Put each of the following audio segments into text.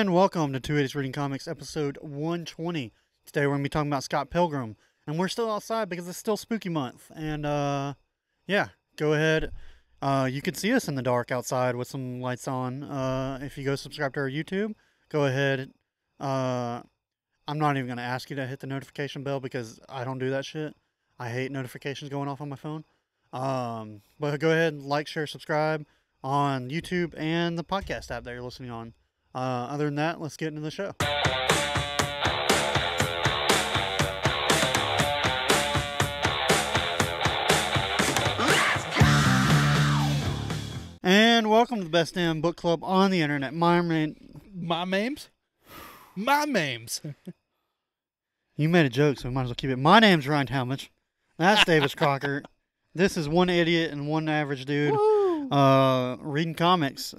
And welcome to 280's Reading Comics, episode 120. Today we're going to be talking about Scott Pilgrim. And we're still outside because it's still spooky month. And, yeah, go ahead. You can see us in the dark outside with some lights on. If you go subscribe to our YouTube, go ahead. I'm not even going to ask you to hit the notification bell because I don't do that shit. I hate notifications going off on my phone. But go ahead and like, share, subscribe on YouTube and the podcast app that you're listening on. Other than that, let's get into the show. And welcome to the best damn book club on the internet. My names? You made a joke, so we might as well keep it. My name's Ryan Talmadge. That's Davis Crocker. This is one idiot and one average dude. Reading comics.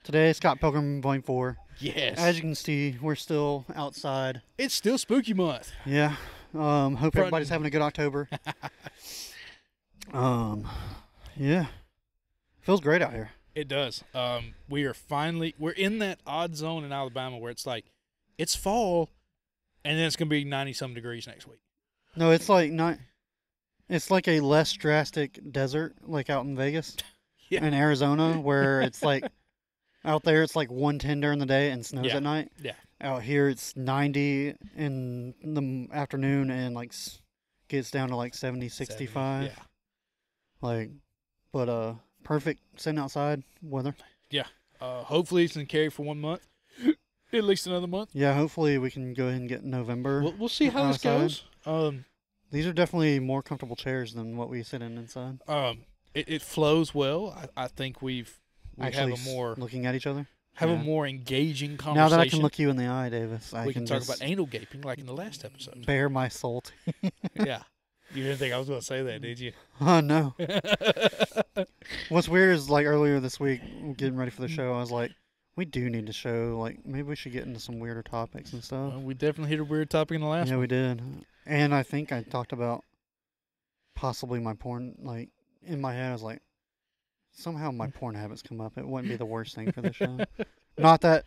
Today, Scott Pilgrim Volume 4. Yes. As you can see, we're still outside. It's still spooky month. Yeah. Hope everybody's having a good October. Yeah. Feels great out here. It does. We're in that odd zone in Alabama where it's like, it's fall, and then it's going to be 90-some degrees next week. No, it's like not. It's like a less drastic desert, like out in Vegas, in Arizona, where it's like out there it's like 110 during the day and snows at night. Yeah. Out here it's 90 in the afternoon and like gets down to like 70, 65. 70, Like, but perfect sitting outside weather. Yeah. Hopefully it's going to carry for 1 month, at least another month. Yeah. Hopefully we can go ahead and get November. We'll see how this goes. These are definitely more comfortable chairs than what we sit in inside. It flows well. I think we Actually have a more looking at each other. a more engaging conversation. Now that I can look you in the eye, Davis, we can talk about anal gaping like in the last episode. Bare my soul. Yeah. You didn't think I was going to say that, did you? Oh, no. What's weird is, like, earlier this week, getting ready for the show, I was like, we do need to show, like, maybe we should get into some weirder topics and stuff. Well, we definitely hit a weird topic in the last one. Yeah, we did. And I think I talked about possibly my porn, like, in my head, I was like, somehow my porn habits come up. It wouldn't be the worst thing for the show. Not that,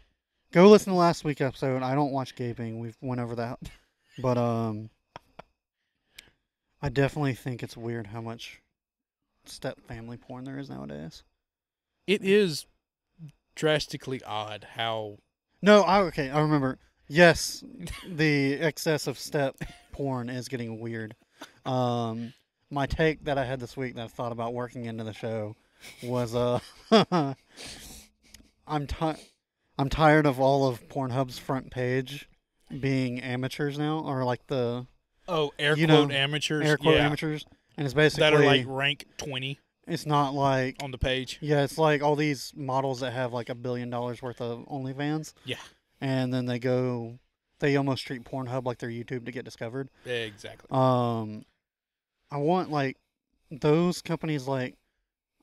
go listen to last week's episode. I don't watch gaping. We've went over that. But, I definitely think it's weird how much step family porn there is nowadays. It is drastically odd how... No, I remember. Yes, the excess of step porn is getting weird. My take that I had this week that I thought about working into the show was, I'm tired of all of Pornhub's front page being amateurs now, or like the... Oh, air quote amateurs. Air quote amateurs. And it's basically... That are like rank 20. It's not like... On the page. Yeah, it's like all these models that have like $1 billion worth of OnlyFans. Yeah. And then they almost treat Pornhub like their YouTube to get discovered. Exactly. I want like those companies like...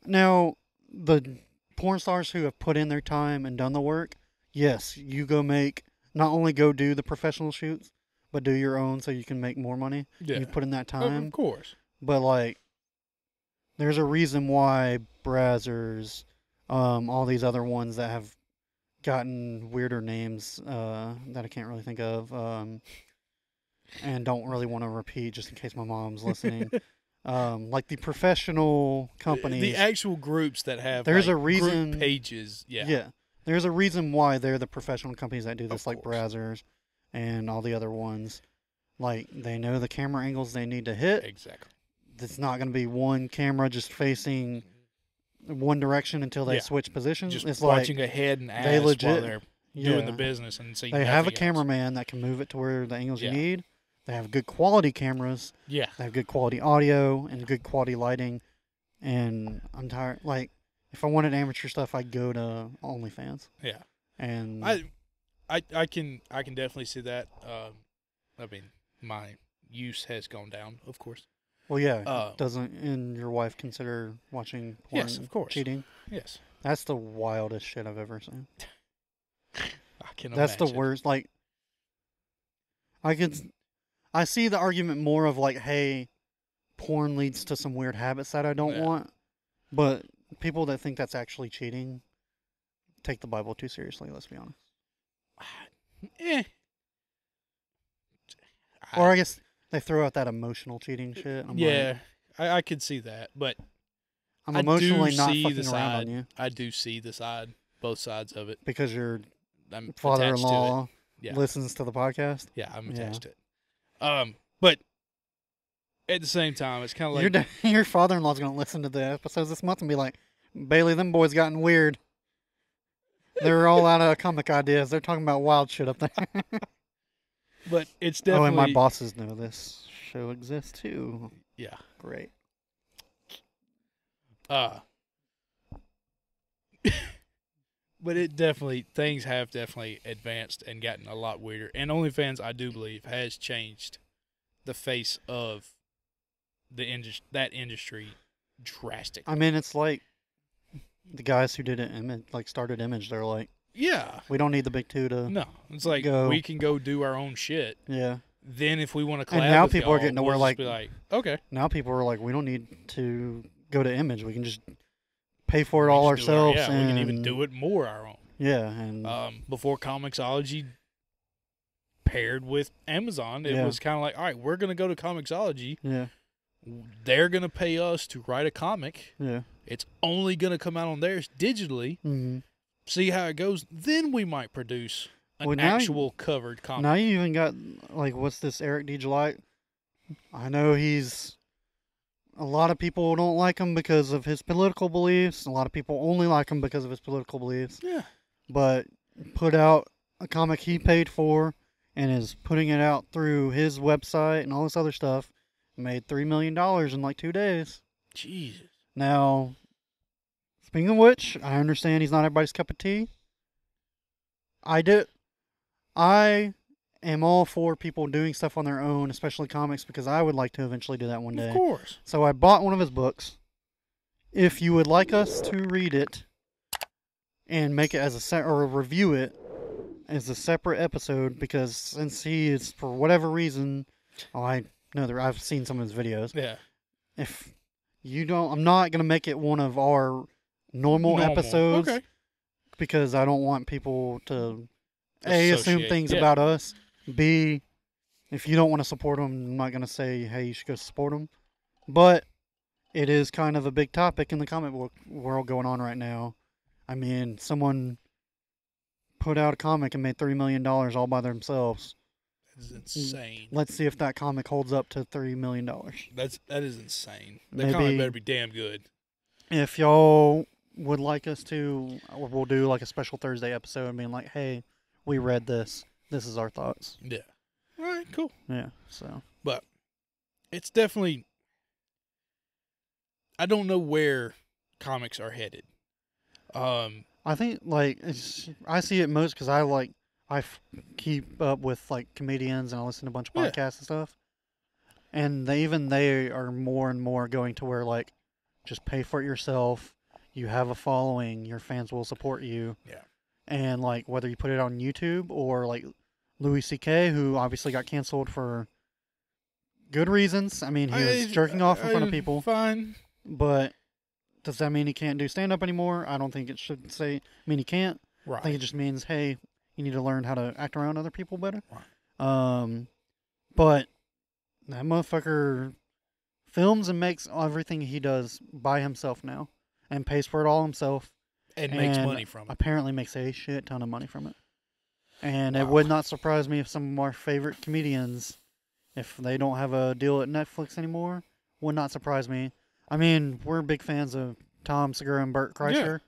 Now, the porn stars who have put in their time and done the work, yes, you go make... Not only go do the professional shoots, but do your own so you can make more money. Yeah. You put in that time. Of course. But, like, there's a reason why Brazzers, all these other ones that have gotten weirder names that I can't really think of, and don't really want to repeat just in case my mom's listening. Like the professional companies. The actual groups that have there's a reason, group pages. Yeah. Yeah. There's a reason why they're the professional companies that do this, like Brazzers and all the other ones. Like, they know the camera angles they need to hit. Exactly. It's not going to be one camera just facing one direction until they switch positions. Just it's watching like ahead and ass they legit, while they're doing the business. And they have a cameraman that can move it to where the angles you need. They have good quality cameras. Yeah. They have good quality audio and good quality lighting. And I'm tired. Like, if I wanted amateur stuff, I'd go to OnlyFans. Yeah. And I can definitely see that. I mean, my use has gone down, of course. Well, yeah. Doesn't your wife consider watching porn? Yes, of course. Cheating? Yes. That's the wildest shit I've ever seen. That's the worst. Like, I see the argument more of like, hey, porn leads to some weird habits that I don't want. But people that think that's actually cheating take the Bible too seriously, let's be honest. Eh. Or I guess they throw out that emotional cheating shit. I'm yeah, like, I could see that, but I'm I emotionally do not see fucking the around side. on you I do see the side, both sides of it. because your I'm attached to it. father-in-law Yeah, listens to the podcast. yeah, I'm Yeah. attached to it. But at the same time, it's kind of like Your father-in-law's gonna listen to the episodes this month and be like, Bailey, them boys gotten weird. They're all out of comic ideas. They're talking about wild shit up there. but it's Oh, and definitely my bosses know this show exists too. yeah. Great. But things have definitely advanced and gotten a lot weirder. And OnlyFans, I do believe, has changed the face of that industry drastically. I mean, it's like the guys who did it, like started Image. They're like, Yeah. we don't need the big two to. No, it's like Go. we can go do our own shit. Yeah. Then if we want to collab And now with people are y'all, getting to we'll where, just be like, okay, Now people are like, we don't need to go to Image. We can just pay for it we all just do our- ourselves. yeah, and we can even do it more our own. Yeah, and Before Comixology paired with Amazon, it Yeah. was kind of like, all right, we're gonna go to Comixology. yeah, They're gonna pay us to write a comic. yeah. It's only gonna come out on theirs digitally. Mm-hmm. See how it goes. Then we might produce an Well, now actual covered comic. Now you even got like, what's this Eric D. July? I know he's. A lot of people don't like him because of his political beliefs. A lot of people only like him because of his political beliefs. Yeah. But put out a comic he paid for and is putting it out through his website and all this other stuff. Made $3 million in like 2 days. Jesus. Now, speaking of which, I understand he's not everybody's cup of tea. I am all for people doing stuff on their own, especially comics, because I would like to eventually do that one day. Of course. So I bought one of his books. If you would like us to read it and make it as or review it as a separate episode, because since he is, for whatever reason, I know that I've seen some of his videos. Yeah. If you don't, I'm not gonna make it one of our normal episodes, Okay. because I don't want people to A, assume Associate, things yeah. about us. B, if you don't want to support them, I'm not gonna say, hey, you should go support them. But it is kind of a big topic in the comic book world going on right now. I mean, someone put out a comic and made $3 million all by themselves. That is insane. Let's see if that comic holds up to $3 million. That is insane. That Maybe- comic better be damn good. If y'all would like us to, we'll do like a special Thursday episode and being like, hey, we read this. This is our thoughts. Yeah. All right, cool. Yeah, so. But it's definitely. I don't know where comics are headed. I think, like, I see it most because keep up with, like, comedians and I listen to a bunch of Yeah. podcasts and stuff. And they are more and more going to where, like, just pay for it yourself. You have a following. Your fans will support you. Yeah. And, like, whether you put it on YouTube or, like, Louis C.K., who obviously got canceled for good reasons. I mean, he was jerking off in front of people. Fine. But does that mean he can't do stand-up anymore? I don't think it should mean he can't. I think it Right. just means, hey, you need to learn how to act around other people better. Right. But that motherfucker films and makes everything he does by himself now and pays for it all himself. And makes and money from it. Apparently makes a shit ton of money from it. And it Wow. would not surprise me if some of our favorite comedians, if they don't have a deal at Netflix anymore, would not surprise me. I mean, we're big fans of Tom Segura and Burt Kreischer.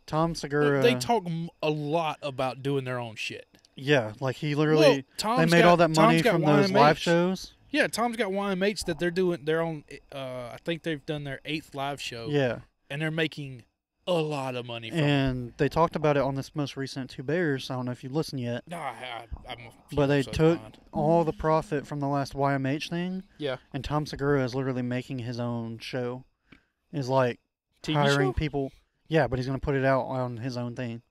Tom Segura, They talk a lot about doing their own shit. yeah, like he literally, Tom's they made got- all that money Tom's got from those live YMH. shows. Yeah, Tom's got YMH that they're doing their own. I think they've done their 8th live show. Yeah, And they're making a lot of money from it. and they talked about it on this most recent Two Bears. I don't know if you've listened yet, No, I'm a few but they episodes took behind. all the profit from the last YMH thing, Yeah. and Tom Segura is literally making his own show. Is like TV hiring show? people. Yeah, but he's gonna put it out on his own thing,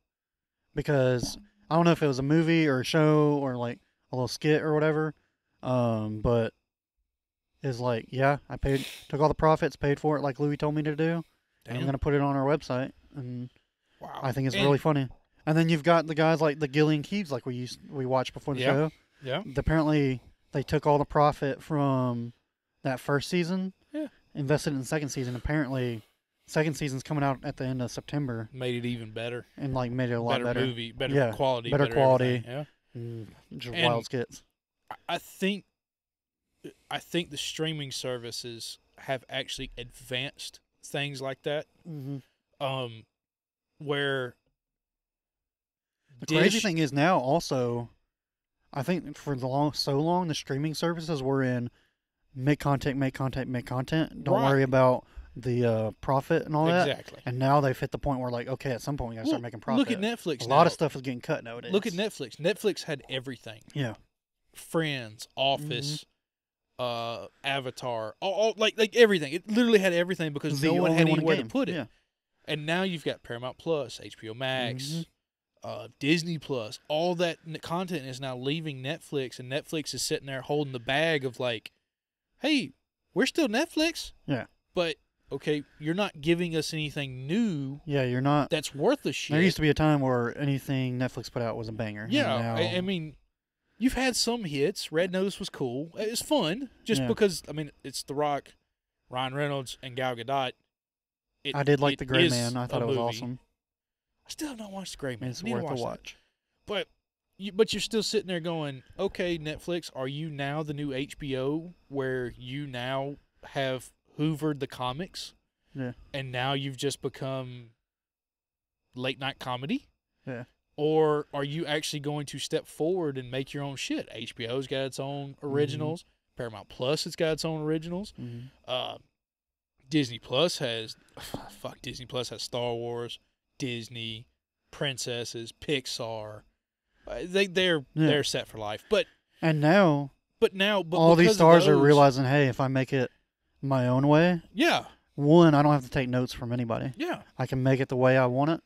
because I don't know if it was a movie or a show or like a little skit or whatever. But is like, yeah, I took all the profits, paid for it like Louis told me to do, and I'm Damn. gonna put it on our website, and Wow. I think it's And really funny. And then you've got the guys like the Gillian Keeves, like we watched before the Yeah. show. Yeah. Apparently, they took all the profit from that first season, Yeah. invested in the second season. Apparently, second season's coming out at the end of September, Made it even better. and like made it a lot better. movie, better Yeah, quality, better quality. everything, Yeah. Just And- wild skits. I think the streaming services have actually advanced things like that. Mm-hmm. Where The crazy Dish- thing is now also, I think for so long the streaming services were in make content. Don't Right. worry about the profit and all that. exactly. And now they've hit the point where like, okay, at some point we gotta start making profit. Look at Netflix. A lot now. of stuff is getting cut nowadays. Look at Netflix. Netflix had everything: Yeah. Friends, Office, Mm-hmm. Avatar, all like everything. It literally had everything because The no one only had one anywhere to game. put it. Yeah. And now you've got Paramount Plus, HBO Max, Mhm. Disney Plus. All that content is now leaving Netflix, and Netflix is sitting there holding the bag of like, "Hey, we're still Netflix." Yeah. But okay, you're not giving us anything new Yeah, you're not. that's worth a shit. There used to be a time where anything Netflix put out was a banger. and Yeah, now- I mean, you've had some hits. Red Notice was cool. It was fun just Yeah. because, I mean, it's The Rock, Ryan Reynolds, and Gal Gadot. I did like it The Gray is Man. I thought a it was movie. awesome. I still have not watched The Gray Man. It's I need to worth a that. watch. But you're still sitting there going, okay, Netflix, are you now the new HBO where you now have hoovered the comics? Yeah. And now you've just become late night comedy? Yeah. Or are you actually going to step forward and make your own shit? HBO's got its own originals. Paramount Plus has got its own originals. Mhm. Disney Plus has Disney Plus has Star Wars, Disney, princesses, Pixar. They're set for life. But And now but all these because of stars are those- realizing, hey, if I make it my own way, Yeah, one, I don't have to take notes from anybody. yeah. I can make it the way I want it,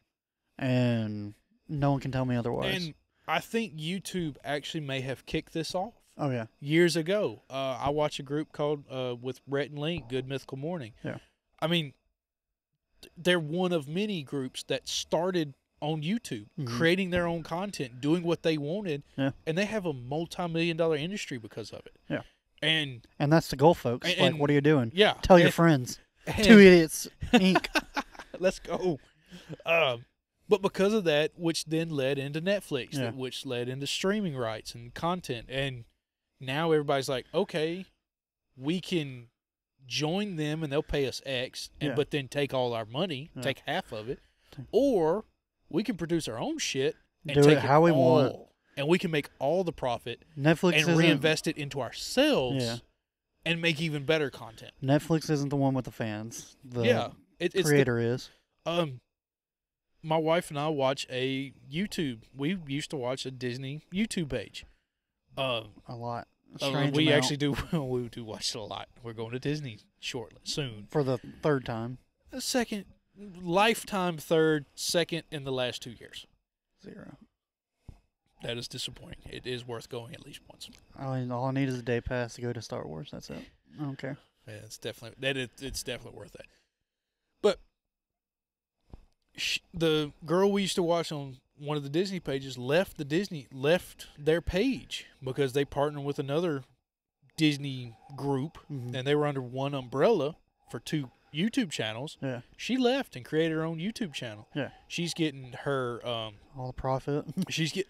and no one can tell me otherwise. And I think YouTube actually may have kicked this off Oh yeah, years ago. I watch a group called with Rhett and Link, Good Mythical Morning. Yeah. I mean, they're one of many groups that started on YouTube, Mhm. creating their own content, doing what they wanted, Yeah. and they have a multi-million-dollar industry because of it. Yeah. And and that's the goal, folks. And- like, what are you doing? yeah, Tell your and- friends. and- Two Idiots Inc. Let's go. But because of that, which then led into Netflix, Yeah. which led into streaming rights and content, and now everybody's like, okay, we can join them and they'll pay us X, and Yeah. but then take all our money, Yeah. take half of it, or we can produce our own shit and Do take it how we want. all, and we can make all the profit Netflix and isn't. reinvest it into ourselves, Yeah. and make even better content. Netflix isn't the one with the fans. The Yeah, it's the creator is. My wife and I watch a YouTube. We used to watch a Disney YouTube page. A lot. A strange We amount. actually do. We do watch it a lot. We're going to Disney shortly, soon. For the third time. A second, lifetime third, second in the last 2 years. 0. That is disappointing. It is worth going at least once. All I need is a day pass to go to Star Wars. That's it. I don't care. Yeah, it's definitely it's definitely worth that. But the girl we used to watch on one of the Disney pages left their page because they partnered with another Disney group Mhm. and they were under one umbrella for 2 YouTube channels. Yeah. She left and created her own YouTube channel. Yeah. She's getting her All the profit. she's get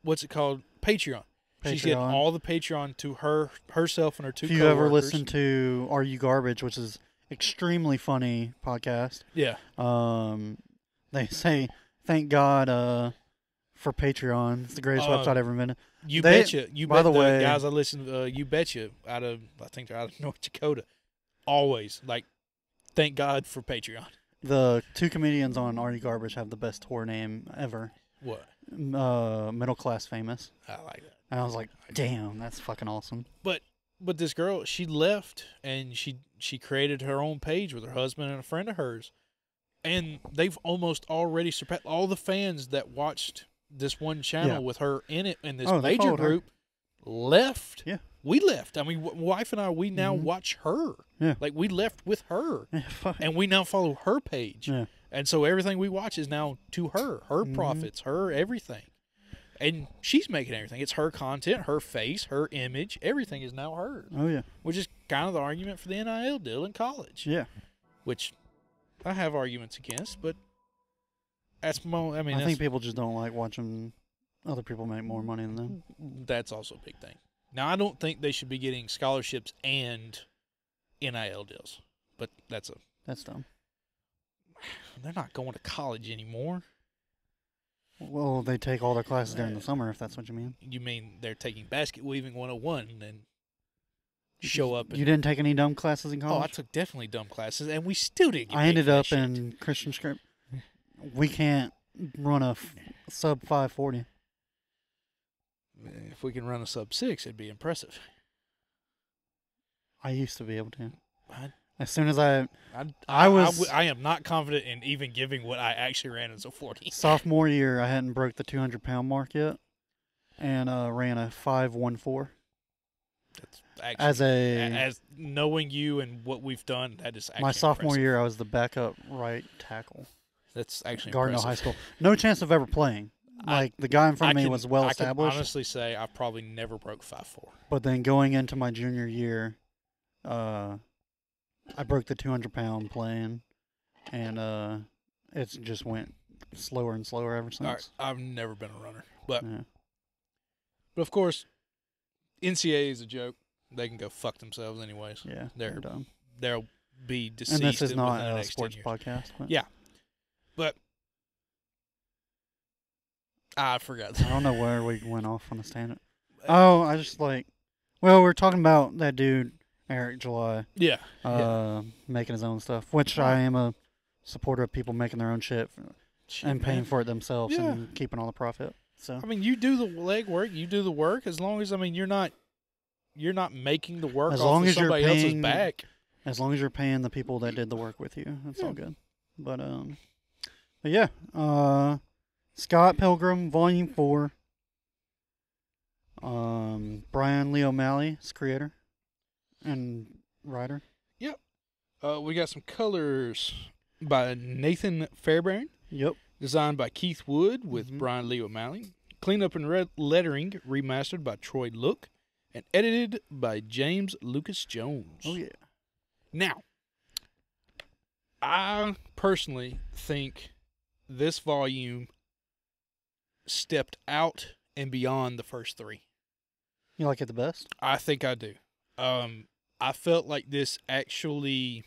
what's it called? Patreon. She's getting Patreon. all the Patreon to herself and her 2 If you ever coworkers. listen to Are You Garbage, which is extremely funny podcast, Yeah. they say thank God for Patreon. It's the greatest website ever invented. You They- betcha. You by bet the way- guys I listen to You Betcha I think they're out of North Dakota. Always like thank God for Patreon. The 2 comedians on Are You Garbage have the best tour name ever. What? Middle Class Famous. I like that. And I was like, damn, that's fucking awesome. But this girl, she left and she created her own page with her husband and a friend of hers. And they've almost already surpassed all the fans that watched this one channel Yeah. with her in it and this Oh, they major followed her. group left. Yeah. We left. I mean, wife and I, we now Mhm. watch her. Yeah. Like we left with her. Yeah, fuck. And we now follow her page. Yeah. And so everything we watch is now to her profits, her everything. And she's making everything. It's her content, her face, her image. Everything is now hers. Oh yeah. Which is kind of the argument for the NIL deal in college. Yeah. Which I have arguments against, but that's I think people just don't like watching other people make more money than them. That's also a big thing. Now, I don't think they should be getting scholarships and NIL deals, but that's dumb. They're not going to college anymore. Well, they take all their classes during the summer, if that's what you mean. You mean they're taking basket weaving 101 and then show up? You didn't take any dumb classes in college? Oh, I took definitely dumb classes, and we still didn't get I ended up shit. in Christian script. We can't run a sub 540. If we can run a sub 6, it'd be impressive. I used to be able to. I As soon as I am not confident in even giving what I actually ran as a 40. Sophomore year, I hadn't broke the 200-pound mark yet, and ran a 514. That's actually, as as knowing you and what we've done, that is actually my sophomore impressive. year, I was the backup right tackle. That's actually Gardner impressive. High School. No chance of ever playing. Like the guy in front of me was well established. I can honestly say I probably never broke 5'4". But then going into my junior year, I broke the 200-pound playing, and it just went slower and slower ever since. All right, I've never been a runner, but Yeah. but of course, NCAA is a joke. They can go fuck themselves anyways. Yeah, they're dumb. They'll be deceased. And this is not within the a next 10 sports years. podcast. But Yeah, but I forgot. I don't know where we went off on this tangent. Oh, I just we're talking about that dude, Eric July, Yeah, making his own stuff, which I am a supporter of people making their own shit and paying for it themselves and keeping all the profit. So I mean, you do the legwork, you do the work. As long as you're not making the work As off long of as you're somebody else's paying- back. as long as you're paying the people that did the work with you, that's all good. But yeah, Scott Pilgrim, Volume 4. Brian Lee O'Malley's creator and writer. Yep. We got some colors by Nathan Fairbairn, Yep. designed by Keith Wood with Mhm. Brian Lee O'Malley, cleanup and red lettering remastered by Troy Look, and edited by James Lucas Jones. Oh yeah. Now, I personally think this volume stepped out and beyond the first three. You like it the best? I think I do. I felt like this actually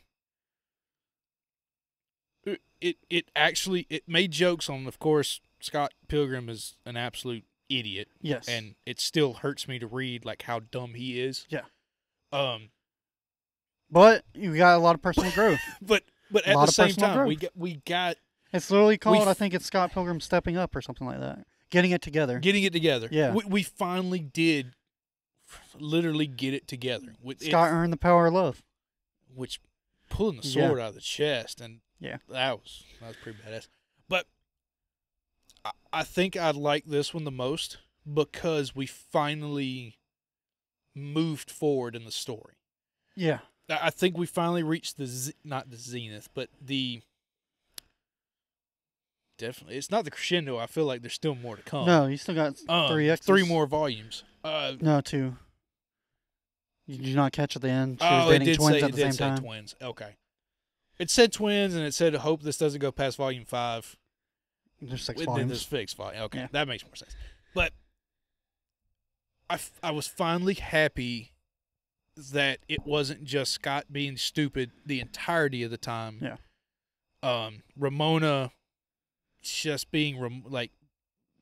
it made jokes on, of course, Scott Pilgrim is an absolute idiot. Yes. And it still hurts me to read like how dumb he is. Yeah. But you got a lot of personal growth. but at lot the of same personal time growth. we got It's literally called, I think it's Scott Pilgrim Stepping Up or something like that. Getting it together. getting it together. Yeah. We finally did literally get it together. Scott earned the power of love. Which pulling the Yeah. sword out of the chest, and Yeah. that was pretty badass. But I think I like this one the most because we finally moved forward in the story. Yeah. I think we finally reached not the zenith, but definitely it's not the crescendo. I feel like there's still more to come. No, you still got 3 X's. 3 more volumes. No, 2. Did you not catch at the end? She Oh, was it dating did twins say at the same time. twins. Okay. It said twins, and it said, hope this doesn't go past volume 5. There's 6 Then volumes. there's fixed volume. Okay, Yeah. that makes more sense. But I was finally happy that it wasn't just Scott being stupid the entirety of the time. Yeah. Ramona just being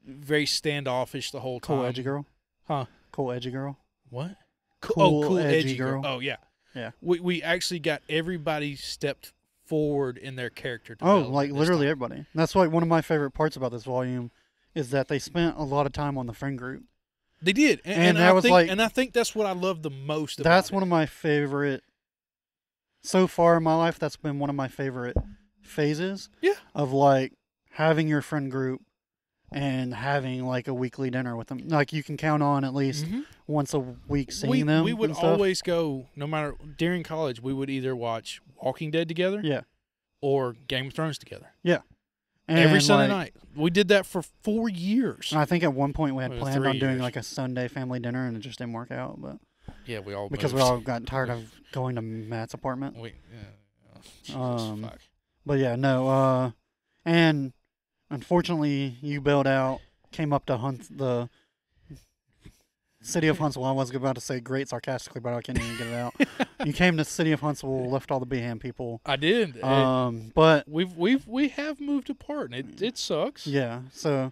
very standoffish the whole time. Cool edgy girl. Huh? Cool edgy girl. What? Cool, edgy girl. Oh yeah. Yeah. We actually got everybody stepped forward in their character Oh, development like this literally time. everybody. That's like one of my favorite parts about this volume is that they spent a lot of time on the friend group. They did, And that was like- I think that's what I love the most. About That's it. one of my favorite. So far in my life, that's been one of my favorite phases. Yeah. Of like having your friend group and having like a weekly dinner with them. Like you can count on at least Mhm. once a week seeing them. We would and stuff. always go, no matter during college, we would either watch Walking Dead together, Yeah. or Game of Thrones together. And Every Sunday like, night. We did that for 4 years. And I think at one point we had Well, planned 3 on doing years. like a Sunday family dinner, and it just didn't work out. But Yeah, we all because we moved. all got tired of going to Matt's apartment. Jesus, fuck. But yeah, no. And unfortunately, you bailed out. Came up to the city of Huntsville. I was about to say great sarcastically, but I can't even get it out. You came to the city of Huntsville, left all the Beham people. I did. But we have moved apart, and it sucks. yeah, so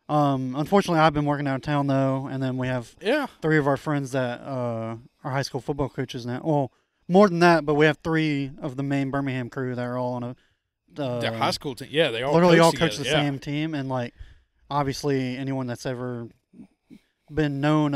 unfortunately, I've been working out of town though, and then we have Yeah. 3 of our friends that are high school football coaches now. Well, more than that, but we have 3 of the main Birmingham crew that are all on a Their high school team. Yeah, they all literally coach all together. coach the Yeah. same team, and like obviously anyone that's ever been known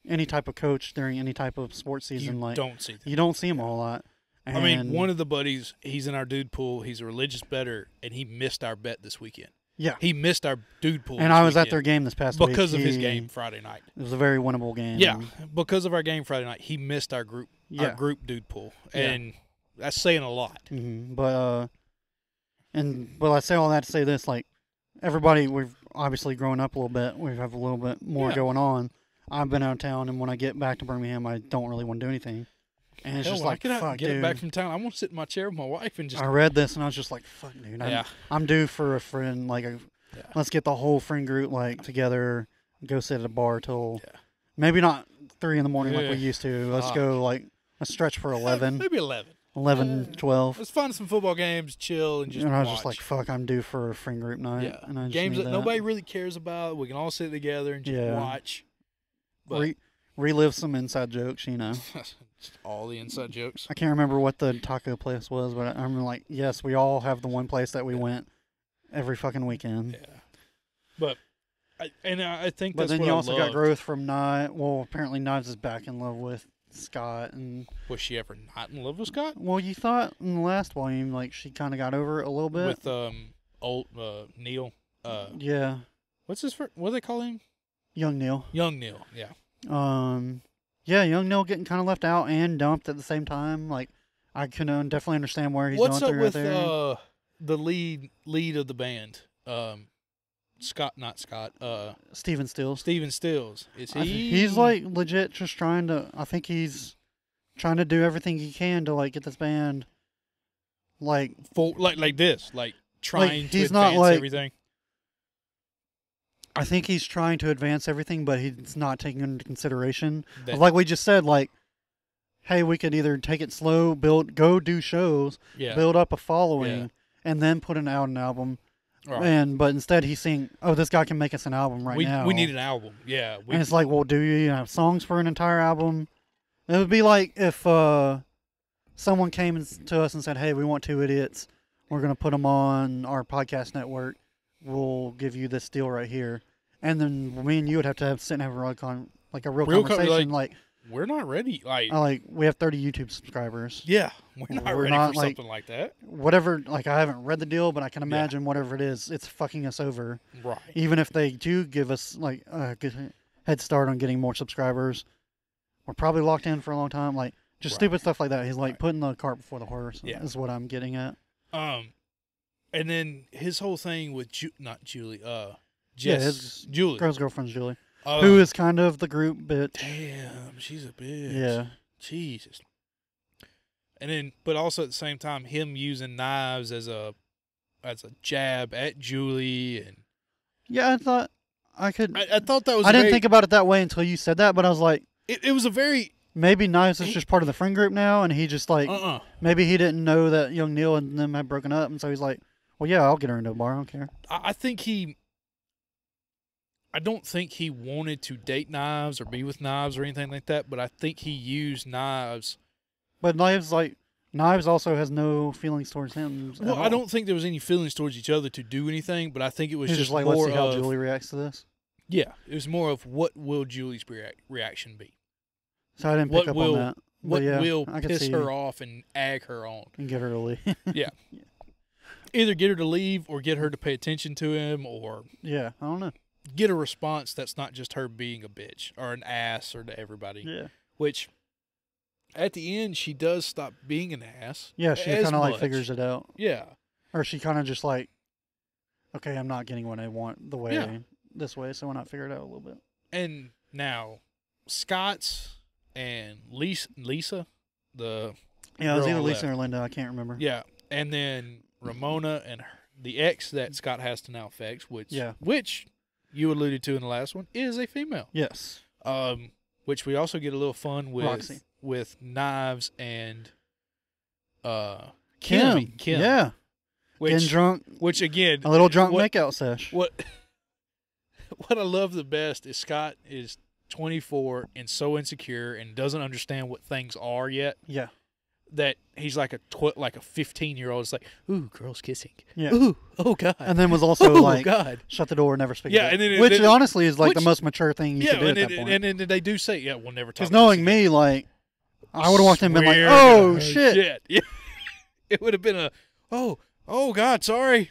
any type of coach during any type of sports season, You like don't see that. you don't see them a whole lot. I mean, And- one of the buddies, he's in our dude pool. He's a religious bettor, and he missed our bet this weekend. yeah, He missed our dude pool. and this I was at weekend their game this past week because of his game Friday night. It was a very winnable game. Yeah, because of our game Friday night, he missed our group Yeah. dude pool, Yeah. and that's saying a lot. But I say all that to say this, like everybody, we've obviously grown up a little bit. We have a little bit more Yeah. going on. I've been out of town, and when I get back to Birmingham, I don't really want to do anything. And it's Hell, just when like, I fuck, get dude. it back from town. I want to sit in my chair with my wife and just. I read this, and I was just like, fuck, dude. Yeah. I'm due for a friend. Like, Yeah. let's get the whole friend group like together, go sit at a bar till Yeah. maybe not 3 in the morning like Yeah. we used to. Let's Fuck. go like let's stretch for 11, Maybe 11. 11, 12. Let's find some football games, chill, and just. And I was watch. just like, fuck, I'm due for a friend group night. Yeah, And I just games need that nobody really cares about. We can all sit together and just Yeah. watch. But relive some inside jokes, you know. just all the inside jokes. I can't remember what the taco place was, but I'm like, yes, we all have the one place that we went every fucking weekend. Yeah, but I think But that's then what you I also got loved. growth from Knives. Well, apparently Knives is back in love with Scott, and Was she ever not in love with Scott? well, you thought in the last volume like she kind of got over it a little bit. With old Neil. Yeah, What's his first? What do they call him? young Neil. Young Neil. Yeah. Yeah, young Neil getting kind of left out and dumped at the same time. Like, I can definitely understand where he's What's going up through with right there. the lead of the band? Scott, not Scott. Steven Stills. Steven Stills. Is he? He's like legit just trying to. I think he's trying to do everything he can to like get this band. Like like this, like trying to he's advance not like- everything. I think he's trying to advance everything, but he's not taking into consideration. That- Like we just said, like, hey, we could either take it slow, go do shows, Yeah. build up a following, Yeah. and then put out an album. Right. But instead he's seeing, oh, this guy can make us an album right now. We need an album. Yeah. And it's like, well, do you have songs for an entire album? It would be like if someone came to us and said, hey, we want Two Idiots. We're going to put them on our podcast network. We'll give you this deal right here. And then me and you would have to sit and have a real conversation. Like, we're not ready. like, we have 30 YouTube subscribers. Yeah, we're not We're ready not, for like- something like that. Whatever, like, I haven't read the deal, but I can imagine whatever it is, it's fucking us over. Right. Even if they do give us like a good head start on getting more subscribers, we're probably locked in for a long time. Like just Right. stupid stuff like that. He's like Right. putting the cart before the horse. Yeah. Is what I'm getting at. And then his whole thing with not Julie, Yeah, Jess, Julie, Girl's girlfriend Julie, uh, who is kind of the group bitch. damn, she's a bitch. Yeah, Jesus. And then, but also at the same time, him using Knives as a jab at Julie, and yeah. I thought I could. I thought that was. I didn't think about it that way until you said that, but I was like, it was a very maybe Knives is just part of the friend group now, and he just like maybe he didn't know that young Neil and them had broken up, and so he's like, well, yeah, I'll get her into a bar. I don't care. I think I don't think he wanted to date Knives or be with Knives or anything like that, but I think he used Knives. But Knives also has no feelings towards him. at Well, I all. don't think there was any feelings towards each other to do anything, but I think it was He's just like, more let's see how of, Julie reacts to this. yeah, it was more of what will Julie's reaction be? So I didn't What pick up will- on that. What But yeah, will I could piss see her off and ag her on? and get her to leave. Either get her to leave or get her to pay attention to him or Yeah, I don't know. get a response that's not just her being a bitch or an ass or to everybody. Yeah, Which at the end, she does stop being an ass. Yeah, she as kind of like much. figures it out. Yeah. Or she kind of just like, okay, I'm not getting what I want the way Yeah. this way, so why not figure it out a little bit? And now, Scott's and Lisa, the Yeah, it was girl either on the Lisa left. or Linda. I can't remember. Yeah, and then Ramona and the ex that Scott has to now fix, which you alluded to in the last one, is a female. Yes. Which we also get a little fun Roxy. with Knives and Kim. Kim. Yeah. Getting Which drunk. which again, A little drunk what, makeout sesh. what I love the best is Scott is 24 and so insecure and doesn't understand what things are yet. Yeah. That he's like a 15-year-old. It's like, ooh, girls kissing. Yeah. Ooh, oh god. And then was also oh like, god. shut the door, never speak. Yeah, again. and then which then- honestly is like the which- most mature thing you Yeah, could do and, at that point. and they do say, yeah, we'll never talk. Because about knowing this again. me, like, I would have walked in and been like, Swear oh to shit. Yeah. It would have been a, oh god, sorry.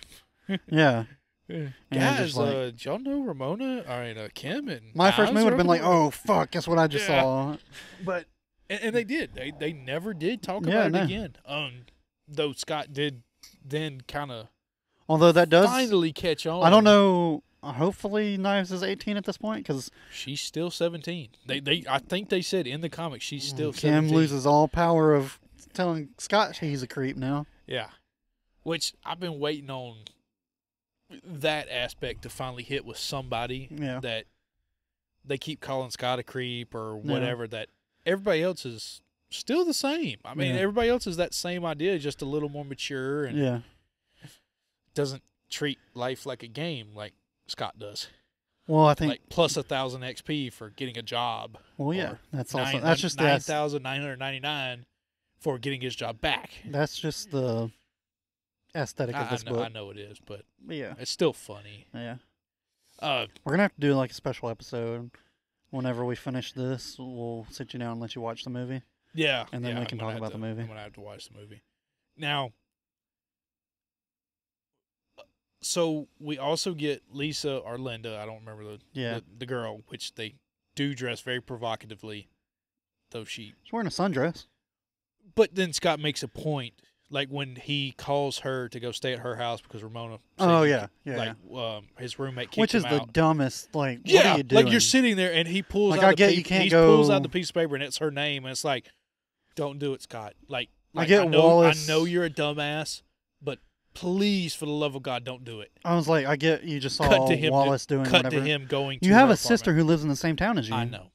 Yeah. And Guys, just like- did y'all know Ramona? All right, Kim and My first Knives move would have are been like, up in the- oh fuck, guess what I just Yeah. saw. But and they did. They never did talk Yeah, about no. it again. Though Scott did then kind of Although that does, finally catch on. I don't know. Hopefully, Knives is 18 at this point because She's still 17. I think they said in the comics she's still Kim 17. loses all power of telling Scott he's a creep now. Yeah. Which I've been waiting on that aspect to finally hit with somebody Yeah. that they keep calling Scott a creep or whatever, that everybody else is still the same. I mean, Yeah. everybody else is that same idea, just a little more mature and Yeah. doesn't treat life like a game like Scott does. Well, I think. Like plus 1,000 XP for getting a job. Well, yeah. or That's also that's just the 9,999 for getting his job back. that's just the aesthetic of this I book. know it is, but Yeah. it's still funny. Yeah. Uh, We're gonna have to do like a special episode. Whenever we finish this, we'll sit you down and let you watch the movie. yeah. And then yeah, we I'm can gonna talk have about the movie. I'm going to have to watch the movie. Now, so we also get Lisa or Linda, I don't remember the girl, which they do dress very provocatively, though she. She's wearing a sundress. But then Scott makes a point, like when he calls her to go stay at her house because Ramona. Oh said, yeah, yeah. like yeah. His roommate kicked Which is him the out. dumbest. Like, what Yeah, are you doing? like you're sitting there and he pulls Like, out I the get piece, you can't he pulls go- out the piece of paper and it's her name and it's like, don't do it, Scott. Like I get know, Wallace- I know you're a dumbass, but please, for the love of God, don't do it. I was like, I get you just saw Cut to him. Wallace doing cut whatever. to him going. To You have her a sister apartment. who lives in the same town as you. I know.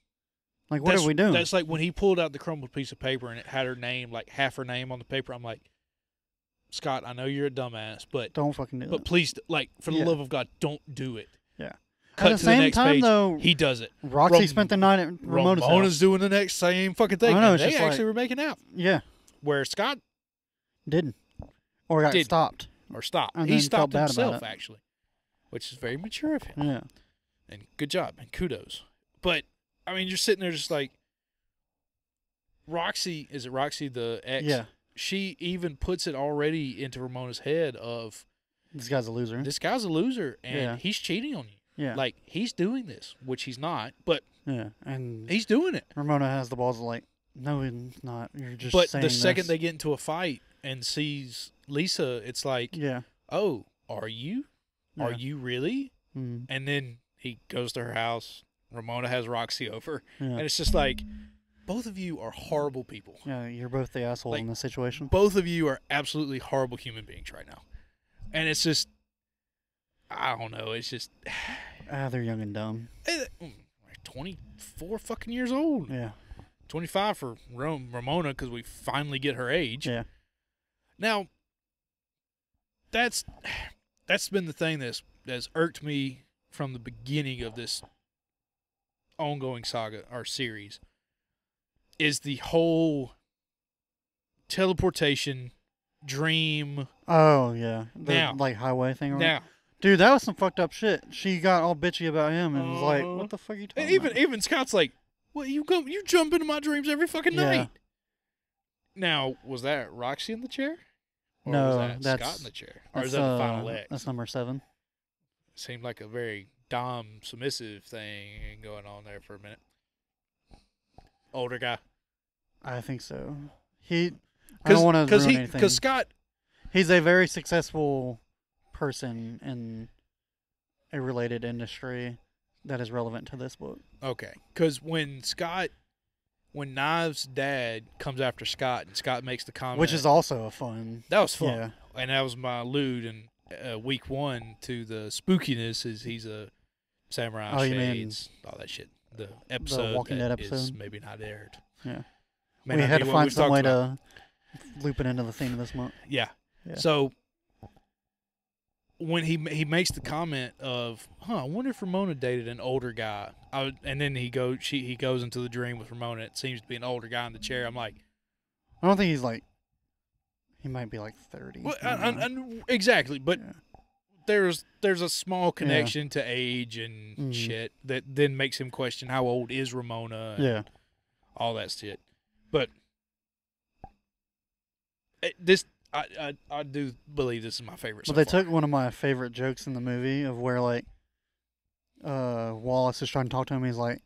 Like, what That's- are we doing? That's like when he pulled out the crumpled piece of paper and it had her name, like half her name on the paper. I'm like, Scott, I know you're a dumbass, but Don't fucking do it. please, like, for the Yeah. love of God, don't do it. Yeah. Cut At the to the same next time, page. though, He does it. Roxy spent the night at Ramona's house. doing the next same fucking thing. I know, and it's they just actually like- were making out. Yeah, Where Scott didn't. Or got Didn't. stopped. or stopped. And He then felt stopped bad about himself it. actually, which is very mature of him. Yeah. And good job and kudos. But I mean, you're sitting there just like Roxy. Is it Roxy the ex? Yeah. She even puts it already into Ramona's head of This guy's a loser. this guy's a loser and Yeah. he's cheating on you. Yeah. Like he's doing this, which he's not, but yeah. And he's doing it. Ramona has the balls of like, no, it's not. You're just But saying the second this. they get into a fight and sees Lisa, it's like, Yeah. oh, are you? Are Yeah. you really? Mm, And then he goes to her house. Ramona has Roxy over. yeah. And it's just like, both of you are horrible people. Yeah, you're both the assholes Like- in this situation. Both of you are absolutely horrible human beings right now. And it's just, I don't know. It's just, They're young and dumb. 24 fucking years old. Yeah. 25 for Ramona because we finally get her age. Yeah. Now, that's been the thing that's irked me from the beginning of this ongoing saga or series is the whole teleportation dream. Oh, yeah. The, Now. like, highway thing. Or whatever. Now, Dude, that was some fucked up shit. She got all bitchy about him and was like, Uh-huh. what the fuck are you talking and about? even Scott's like, "Well, you jump into my dreams every fucking Yeah. night." Now, was that Roxy in the chair? Or No, was that that's- Scott in the chair? Or is That's, that the final X? That's number 7. Seemed like a very dom submissive thing going on there for a minute. Older guy. I think so. I don't want to ruin anything. Because Scott, he's a very successful person in a related industry that is relevant to this book. okay, because when Knives' dad comes after Scott and Scott makes the comment, Which is also a fun. that was fun, Yeah. and that was my allude in week 1 to the spookiness is he's a samurai Oh, you mean shades, all that shit. The episode Walking that Dead is episode? maybe not aired. Yeah. May We not had be to what find we've some talked way about. to loop it into the theme of this month. Yeah. Yeah. So when he makes the comment of, I wonder if Ramona dated an older guy, and then he goes into the dream with Ramona. It seems to be an older guy in the chair. I'm like, I don't think he's like. He might be like 30. well, I don't know. exactly, but Yeah. there's a small connection to age and Mhm. shit that then makes him question how old is Ramona. And Yeah. all that shit. But I do believe this is my favorite. But so they far. took one of my favorite jokes in the movie of where like Wallace is trying to talk to him. He's like,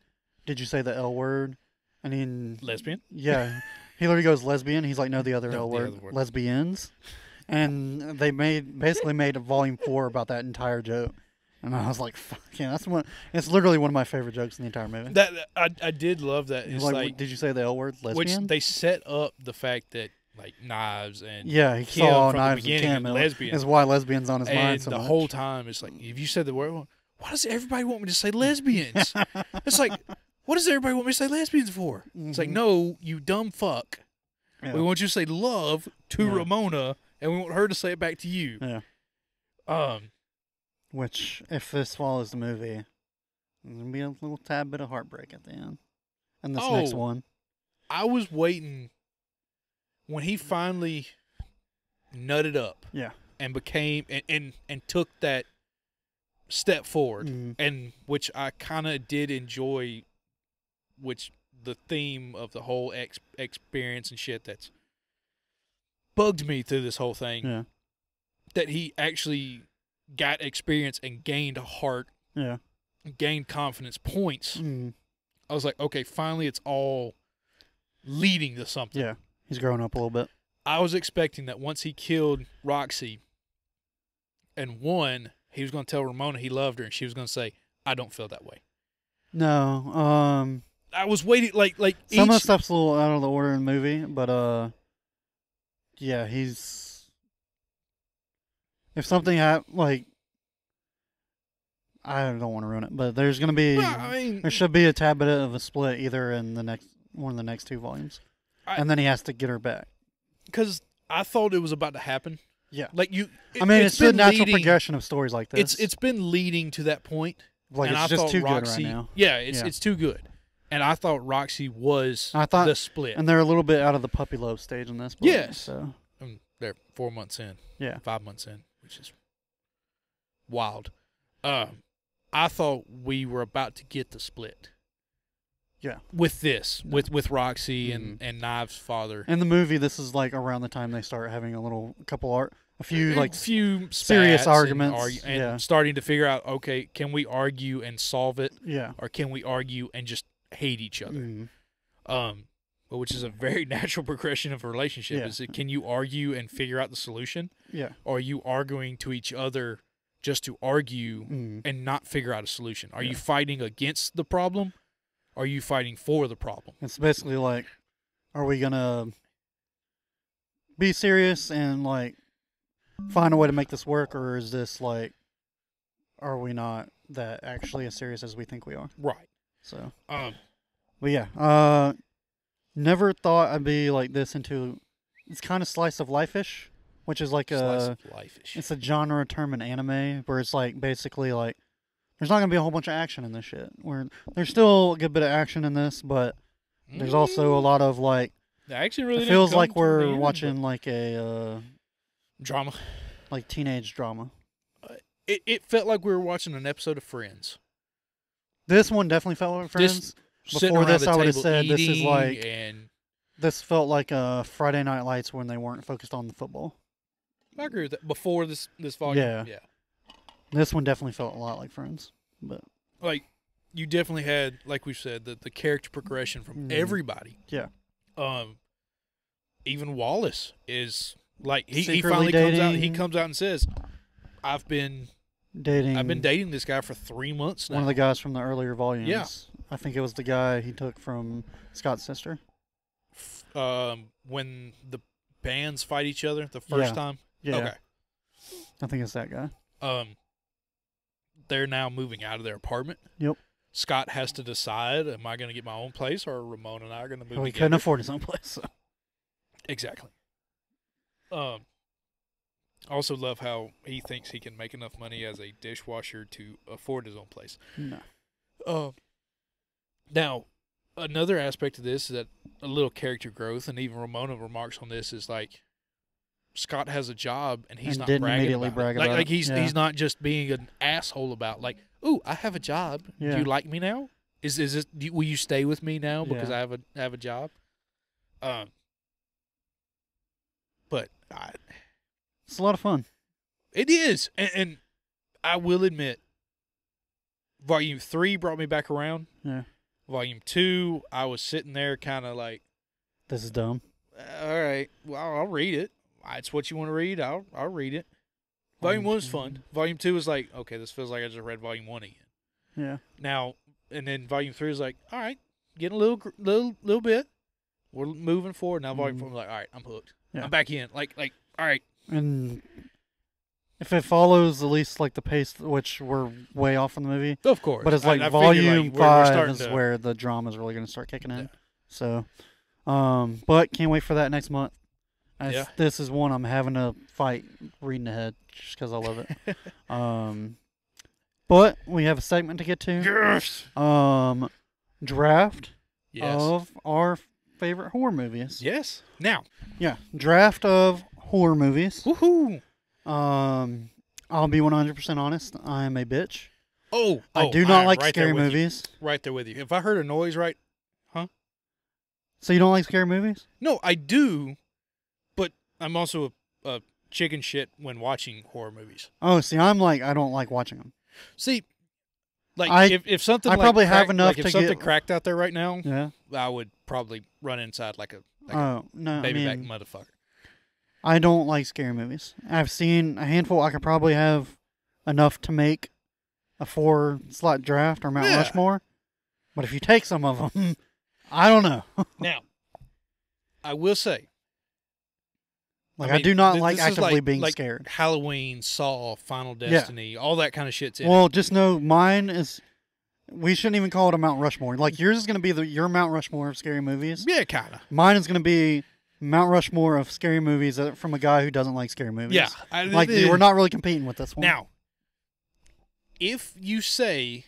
"Did you say the L word?" And lesbian. yeah, he literally goes lesbian. He's like, "No, the other No, L the word, other word." lesbians." And they basically made a volume 4 about that entire joke. And I was like, "Fuck yeah, that's one." It's literally one of my favorite jokes in the entire movie. That I did love that. He's It's like, like "Did you say the L word, lesbian?" which they set up the fact that like Knives and yeah, he Kim saw from the knives and beginning Kim. are and lesbians. Is why lesbians on his mind and so the much. whole time it's like if you said the word, why does everybody want me to say lesbians? It's like, what does everybody want me to say lesbians for? It's like, Mhm. no, you dumb fuck. Yeah. We want you to say love to Yeah. Ramona, and we want her to say it back to you. Yeah. Which, if this follows the movie, there's gonna be a little tad bit of heartbreak at the end. And this next Oh. one. I was waiting when he finally nutted up Yeah. and became and took that step forward, Mhm. and which I kind of did enjoy, which the theme of the whole experience and shit that's bugged me through this whole thing, Yeah. that he actually got experience and gained a heart, Yeah. gained confidence points. Mhm. I was like, okay, finally it's all leading to something. Yeah. He's growing up a little bit. I was expecting that once he killed Roxy and won, he was going to tell Ramona he loved her, and she was going to say, I don't feel that way. No. I was waiting, like Some of the each, stuff's a little out of the order in the movie, but yeah, he's. If something like, I don't want to ruin it, but there's gonna be, well, I mean, there should be a tad bit of a split either in one of the next 2 volumes, and then he has to get her back. because I thought it was about to happen. Yeah. Like I mean, it's the been natural leading, progression of stories like this. It's been leading to that point. like and it's I just thought too Roxy, good right now. Yeah, Yeah. it's too good. And I thought Roxy was I thought- the split. And they're a little bit out of the puppy love stage in this book. Yes. So They're 4 months in. yeah. 5 months in, which is wild. I thought we were about to get the split. Yeah. With this, with Roxy and Knives' father. In the movie, this is like around the time they start having a few like few serious spats arguments, and yeah. starting to figure out, okay, can we argue and solve it, yeah. or can we argue and just hate each other? Mhm. Which is a very natural progression of a relationship. Yeah. Is it, can you argue and figure out the solution, Yeah. or are you arguing to each other just to argue Mhm. and not figure out a solution? Are you Yeah. fighting against the problem? Or are you fighting for the problem? It's basically like, are we gonna be serious and like find a way to make this work, or is this like, are we not that actually as serious as we think we are? Right. So, Um. but yeah, never thought I'd be like this into. It's kind of slice of life-ish, which is like Slice of life-ish. it's a genre term in anime where it's like basically like there's not gonna be a whole bunch of action in this shit. Where there's still a good bit of action in this, but there's also a lot of like It actually really it didn't feels come like to we're the end, watching like a but drama. like teenage drama. It felt like we were watching an episode of Friends. This one definitely felt like Friends. Sitting Before around this, the I would have table said this is eating like and this felt like Friday Night Lights when they weren't focused on the football. I agree with that. Before this volume, Yeah. This one definitely felt a lot like Friends, but like you definitely had, like we said, the character progression from Mhm. everybody. Yeah. Even Wallace is like he Secretly finally comes out. He dating- comes out and says, "I've been dating this guy for 3 months now." one of the guys from the earlier volumes. Yeah. I think it was the guy he took from Scott's sister. When the bands fight each other the first Yeah. time. Yeah. Okay. I think it's that guy. They're now moving out of their apartment. Yep. Scott has to decide: am I going to get my own place, or are Ramon and I are going to move? Well, he together? couldn't afford his own place. So. Exactly. Also love how he thinks he can make enough money as a dishwasher to afford his own place. No. Now, another aspect of this is that a little character growth, and even Ramona remarks on this, is like Scott has a job and he's And not didn't bragging immediately about brag it. Like, about like it. he's Yeah. he's not just being an asshole about like, ooh, I have a job. Yeah. Do you like me now? Is this? Will you stay with me now because Yeah. I have a job? But It's a lot of fun. it is, and I will admit, Volume 3 brought me back around. Yeah. Volume 2, I was sitting there kind of like, This is dumb. all right, well, I'll read it. It's what you want to read. I'll read it. Volume 1 was fun. Volume 2 was like, okay, this feels like I just read Volume 1 again. Yeah. Now, and then Volume 3 is like, all right, getting a little bit. We're moving forward. Now Volume 4 is like, all right, I'm hooked. Yeah. I'm back in. Like, all right. And if it follows at least like the pace, which we're way off from the movie, Of course. but it's like I figured, volume we're 5 starting is to- where the drama is really going to start kicking in. Yeah. So, but can't wait for that next month. Yeah. This is one I'm having to fight reading ahead just because I love it. But we have a segment to get to. Yes. Draft Yes. of our favorite horror movies. Yes. Now. Yeah, draft of horror movies. Woohoo. I'll be 100% honest. I am a bitch. I do I not am like right there scary with you. movies. Right there with you. If I heard a noise, right? So you don't like scary movies? No, I do, but I'm also a chicken shit when watching horror movies. Oh, see, I'm like, I don't like watching them. See, like I- if something I like probably have cracked- enough like if to something get- cracked out there right now, Yeah. I would probably run inside like a Oh no, I baby back mean, motherfucker. I don't like scary movies. I've seen a handful. I could probably have enough to make a 4-slot draft or Mount Yeah. Rushmore. But if you take some of them, I don't know. Now, I will say, Like, I I mean, do not this like is actively like- being like scared. Halloween, Saw, Final Destiny, all that kind of shit's in it. Well, just know mine is. We shouldn't even call it a Mount Rushmore. Like yours is going to be your Mount Rushmore of scary movies. Yeah, kind of. Mine is going to be Mount Rushmore of scary movies from a guy who doesn't like scary movies. Yeah. Like we're not really competing with this one. Now, if you say,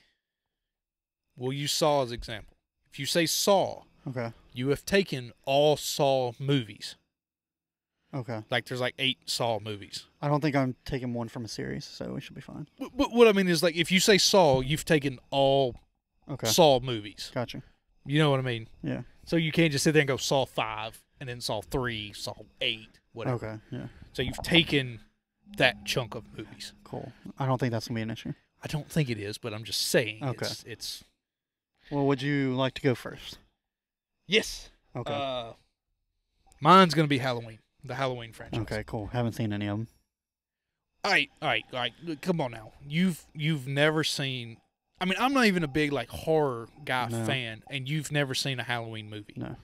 we'll use Saw as example. If you say Saw, Okay. you have taken all Saw movies. Okay. Like there's like 8 Saw movies. I don't think I'm taking one from a series, so we should be fine. But what I mean is like if you say Saw, you've taken all Okay. Saw movies. Gotcha. You know what I mean? Yeah. So you can't just sit there and go Saw 5 and then Saw 3, Saw 8, whatever. Okay. Yeah. So you've taken that chunk of movies. Cool. I don't think that's gonna be an issue. I don't think it is, but I'm just saying. Okay. It's Well, would you like to go first? yes. Okay. Mine's gonna be Halloween, the Halloween franchise. Okay. Cool. Haven't seen any of them. All right. Come on now. You've never seen. I mean, I'm not even a big like horror guy No. fan, and you've never seen a Halloween movie. No.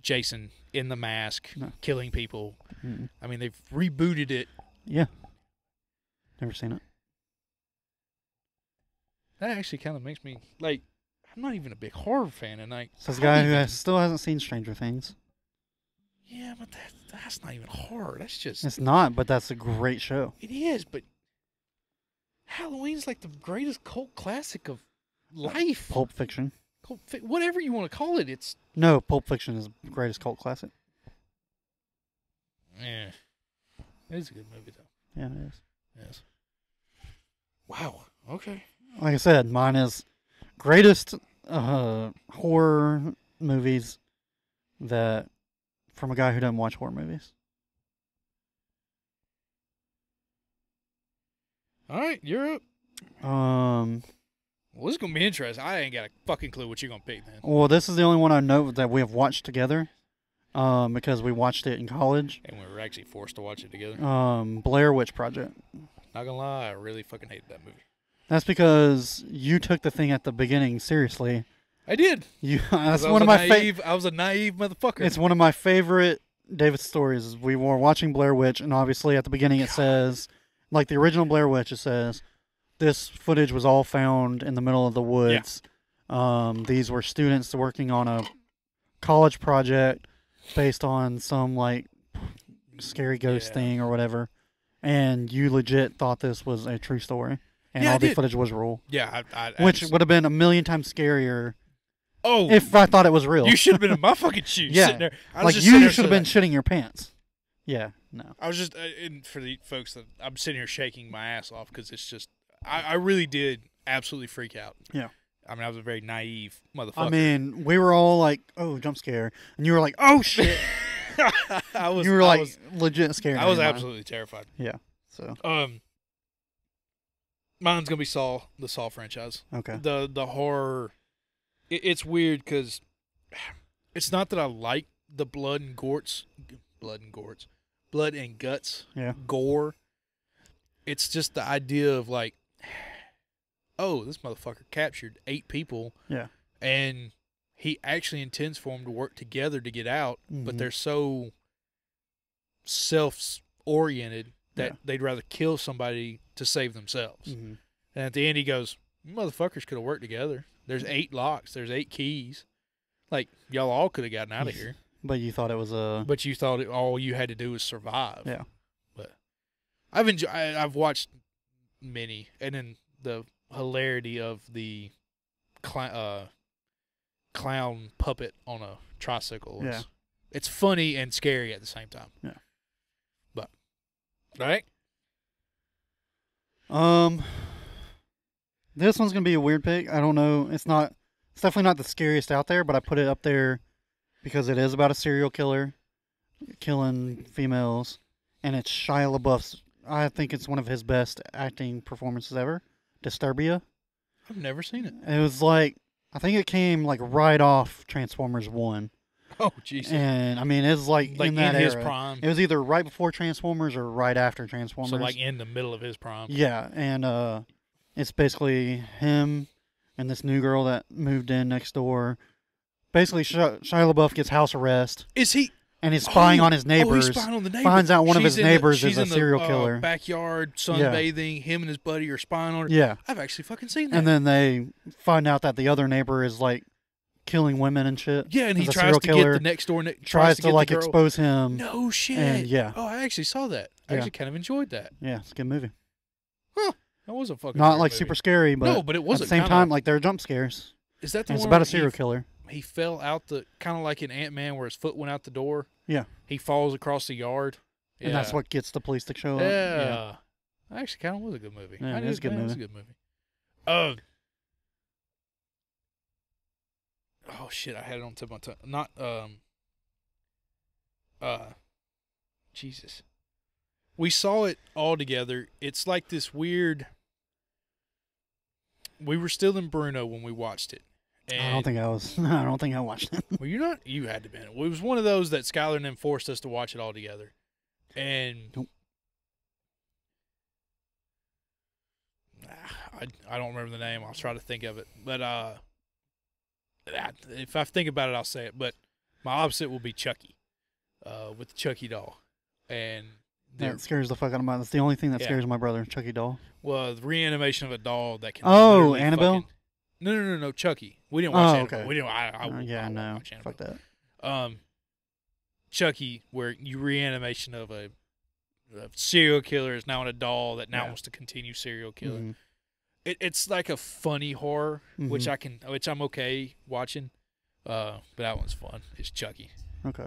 Jason in the mask, No. killing people. Mm-mm. I mean, they've rebooted it. Yeah. Never seen it. That actually kind of makes me like. I'm not even a big horror fan, and like. Says I the guy don't who even- still hasn't seen Stranger Things. Yeah, but that's not even horror. That's just. It's not, but that's a great show. It is, but Halloween's like the greatest cult classic of life. Pulp Fiction. Whatever you want to call it, it's No, Pulp Fiction is the greatest cult classic. yeah. It's a good movie though. Yeah, it is. Yes. Wow. Okay. Like I said, mine is greatest horror movies that from a guy who doesn't watch horror movies. All right, you're up. Well, this is gonna be interesting. I ain't got a fucking clue what you're gonna pick, man. Well, this is the only one I know that we have watched together, because we watched it in college. And we were actually forced to watch it together. Blair Witch Project. Not gonna lie, I really fucking hated that movie. That's because you took the thing at the beginning seriously. I did. That's one of my favorite. I was a naive motherfucker. It's one of my favorite David stories. We were watching Blair Witch, and obviously at the beginning it says, like the original Blair Witch, it says, this footage was all found in the middle of the woods. Yeah. These were students working on a college project based on some like scary ghost thing or whatever, and you legit thought this was a true story, and all the footage was real. Yeah, which would have been a million times scarier. Oh, if I thought it was real. You should have been in my fucking shoes. Yeah, sitting there. like you should have been shitting your pants. Yeah, no. I was just, and for the folks that I'm sitting here shaking my ass off because it's just, I really did absolutely freak out. Yeah. I mean, I was a very naive motherfucker. I mean, we were all like, "Oh, jump scare," and you were like, "Oh shit!" You were like legit scared. I was absolutely terrified. Yeah. So. Mine's gonna be Saw, the Saw franchise. Okay. The horror. It's weird because it's not that I like the blood and guts, yeah, gore. It's just the idea of like, oh, this motherfucker captured 8 people. Yeah. And he actually intends for them to work together to get out, but they're so self-oriented that they'd rather kill somebody to save themselves. And at the end he goes, you motherfuckers could have worked together. There's 8 locks. There's 8 keys. Like, y'all all could have gotten out of here. But you thought it was a... But you thought all you had to do was survive. Yeah. But I've watched many, and then the hilarity of the clown puppet on a tricycle. It's funny and scary at the same time. Yeah. But, right? This one's gonna be a weird pick. I don't know. It's definitely not the scariest out there, but I put it up there because it is about a serial killer killing females, and it's Shia LaBeouf's. I think it's one of his best acting performances ever. Disturbia. I've never seen it. It was like, I think it came like right off Transformers 1. Oh, Jesus. And I mean, it's like in that his era. prime. It was either right before Transformers or right after Transformers. So like in the middle of his prime. Yeah, and it's basically him and this new girl that moved in next door. Basically, Shia LaBeouf gets house arrest. Is he? And he's spying on his neighbors. He's spying on the neighbors. Finds out one of his neighbors is a serial killer. killer. Backyard sunbathing. Him and his buddy are spying on her. Yeah. I've actually fucking seen that. And then they find out that the other neighbor is like killing women and shit. Yeah, and he tries to get the next door. Tries to like expose him. No shit. And yeah. Oh, I actually saw that. I actually kind of enjoyed that. Yeah, it's a good movie. Huh. That was a fucking not like movie. super scary, but no, but it wasn't. At the same time, like there are jump scares. Is that the and one? It's about a serial killer. He fell out the kind of like in Ant-Man where his foot went out the door. Yeah. He falls across the yard. And that's what gets the police to show up. Yeah. Actually, kind of was a good movie. Yeah, it is a good movie. It was a good movie. Oh shit! I had it on tip of my tongue. Not Jesus. We saw it all together. It's like this weird. We were still in Bruno when we watched it. And I don't think I was. I don't think I watched it. Well, you're not. You had to be. It was one of those that Skylar and them forced us to watch it all together, and nope. I don't remember the name. I'll try to think of it. But if I think about it, I'll say it. But my opposite will be Chucky, with the Chucky doll, and that scares the fuck out of my. That's the only thing that scares my brother, Chucky doll. Well, the reanimation of a doll that can. Oh, Annabelle. No, Chucky. We didn't watch Annabelle. Okay. We didn't. I know. Watch Fuck that. Chucky, where you reanimation of a serial killer is now in a doll that now wants to continue serial killing. Mm-hmm. It's like a funny horror, which I'm okay watching. But that one's fun. It's Chucky. Okay.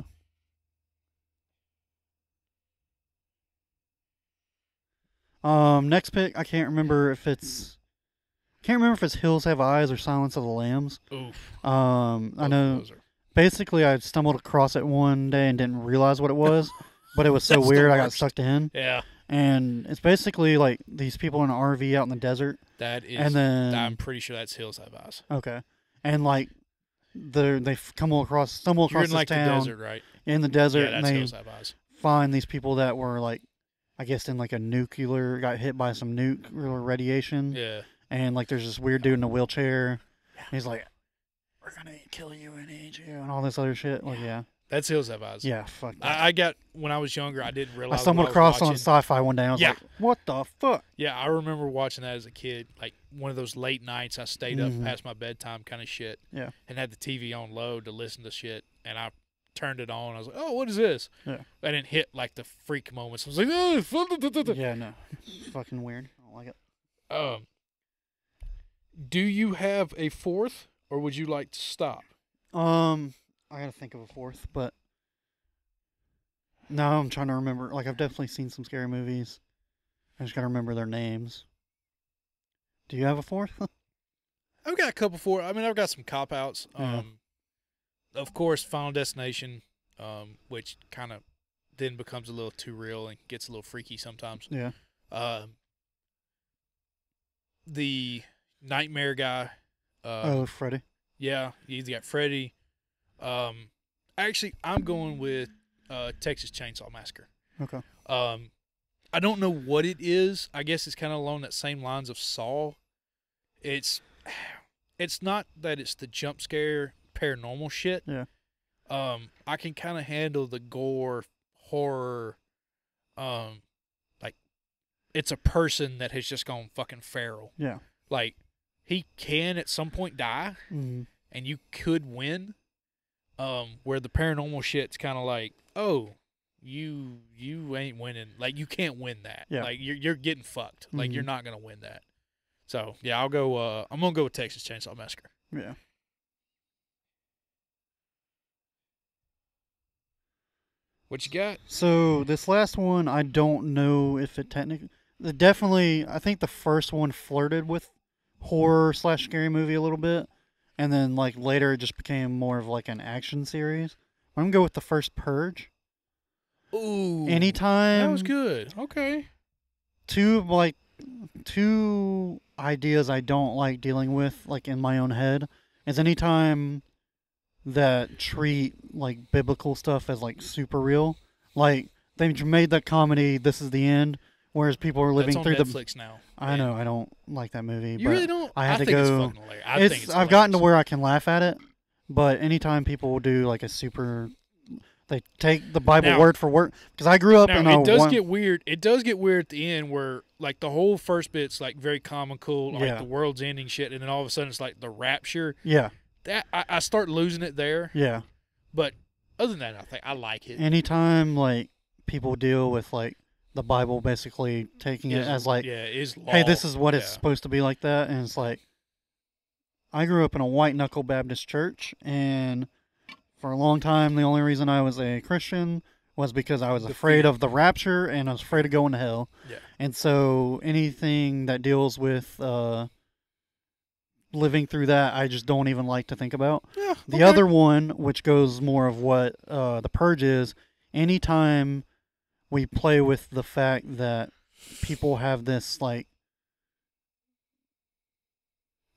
Next pick, I can't remember if it's Hills Have Eyes or Silence of the Lambs. Oof. I know. Basically, I stumbled across it one day and didn't realize what it was, but it was so weird I got sucked in. Yeah. and it's basically like these people in an RV out in the desert, That is. and then I'm pretty sure that's Hills Have Eyes. okay, and like they stumble across You're this in like the town desert, right? in the desert, Yeah, and that's they Hills Have Eyes. find these people that were like, I guess in like a nuclear, got hit by some nuclear radiation, Yeah. and like there's this weird dude in a wheelchair. He's like, "We're gonna kill you and eat you," and all this other shit. Like, yeah, That's Hills Have Eyes. yeah, fuck that. I got when I was younger. I didn't I realize. stumbled what across I on was watching. Sci-Fi one day. And I was Yeah. like, "What the fuck?" Yeah, I remember watching that as a kid. Like one of those late nights, I stayed up Mhm. past my bedtime, kind of shit. Yeah. And had the TV on low to listen to shit, and I turned it on. I was like, "Oh, what is this?" Yeah. And it hit like the freak moments. I was like, "Oh." Yeah, no, fucking weird. I don't like it. Do you have a fourth, or would you like to stop? I gotta think of a fourth, but no, I'm trying to remember. Like, I've definitely seen some scary movies. I just gotta remember their names. Do you have a fourth? I've got a couple for. I mean, I've got some cop outs. Yeah. Of course, Final Destination, which kind of then becomes a little too real and gets a little freaky sometimes. Yeah. The Nightmare guy. Freddy. Yeah, you got Freddy. Actually, I'm going with Texas Chainsaw Massacre. Okay. I don't know what it is. I guess it's kind of along that same lines of Saw. It's not that it's the jump scare paranormal shit. Yeah. I can kind of handle the gore horror. Like it's a person that has just gone fucking feral. Yeah. Like he can at some point die, Mm-hmm. and you could win. Where the paranormal shit's kind of like, oh, you ain't winning. Like you can't win that. Yeah. Like you're getting fucked. Like Mhm. you're not gonna win that. So yeah, I'll go. I'm gonna go with Texas Chainsaw Massacre. Yeah. What you got? So this last one, I don't know if it technically, definitely, I think the first one flirted with horror / scary movie a little bit, and then like later it just became more of like an action series. I'm gonna go with the first Purge. Ooh, Anytime that was good. Okay. two ideas I don't like dealing with, like in my own head, is anytime that treat like biblical stuff as like super real. Like they made that comedy This Is the End, whereas people are living That's on through Netflix now. I know I don't like that movie. You but really don't? I had to think go. It's fucking hilarious. I think it's I've gotten to hilarious. where I can laugh at it, but anytime people will do like a super, they take the Bible Now- word for word, because I grew up in Now a it does one, get weird. It does get weird at the end, where like the whole first bit's like very comical, like Yeah. the world's ending shit, and then all of a sudden it's like the rapture. yeah, That I start losing it there. yeah. But other than that, I think I like it. Anytime like people deal with like the Bible basically taking it as like, yeah, it is law. hey, this is what it's Yeah. supposed to be like that, and it's like, I grew up in a white knuckle Baptist church, and for a long time the only reason I was a Christian was because I was The afraid fear. of the rapture and I was afraid of going to hell. Yeah. And so anything that deals with living through that, I just don't even like to think about. Yeah, The okay. other one, which goes more of what the Purge is, anytime we play with the fact that people have this, like,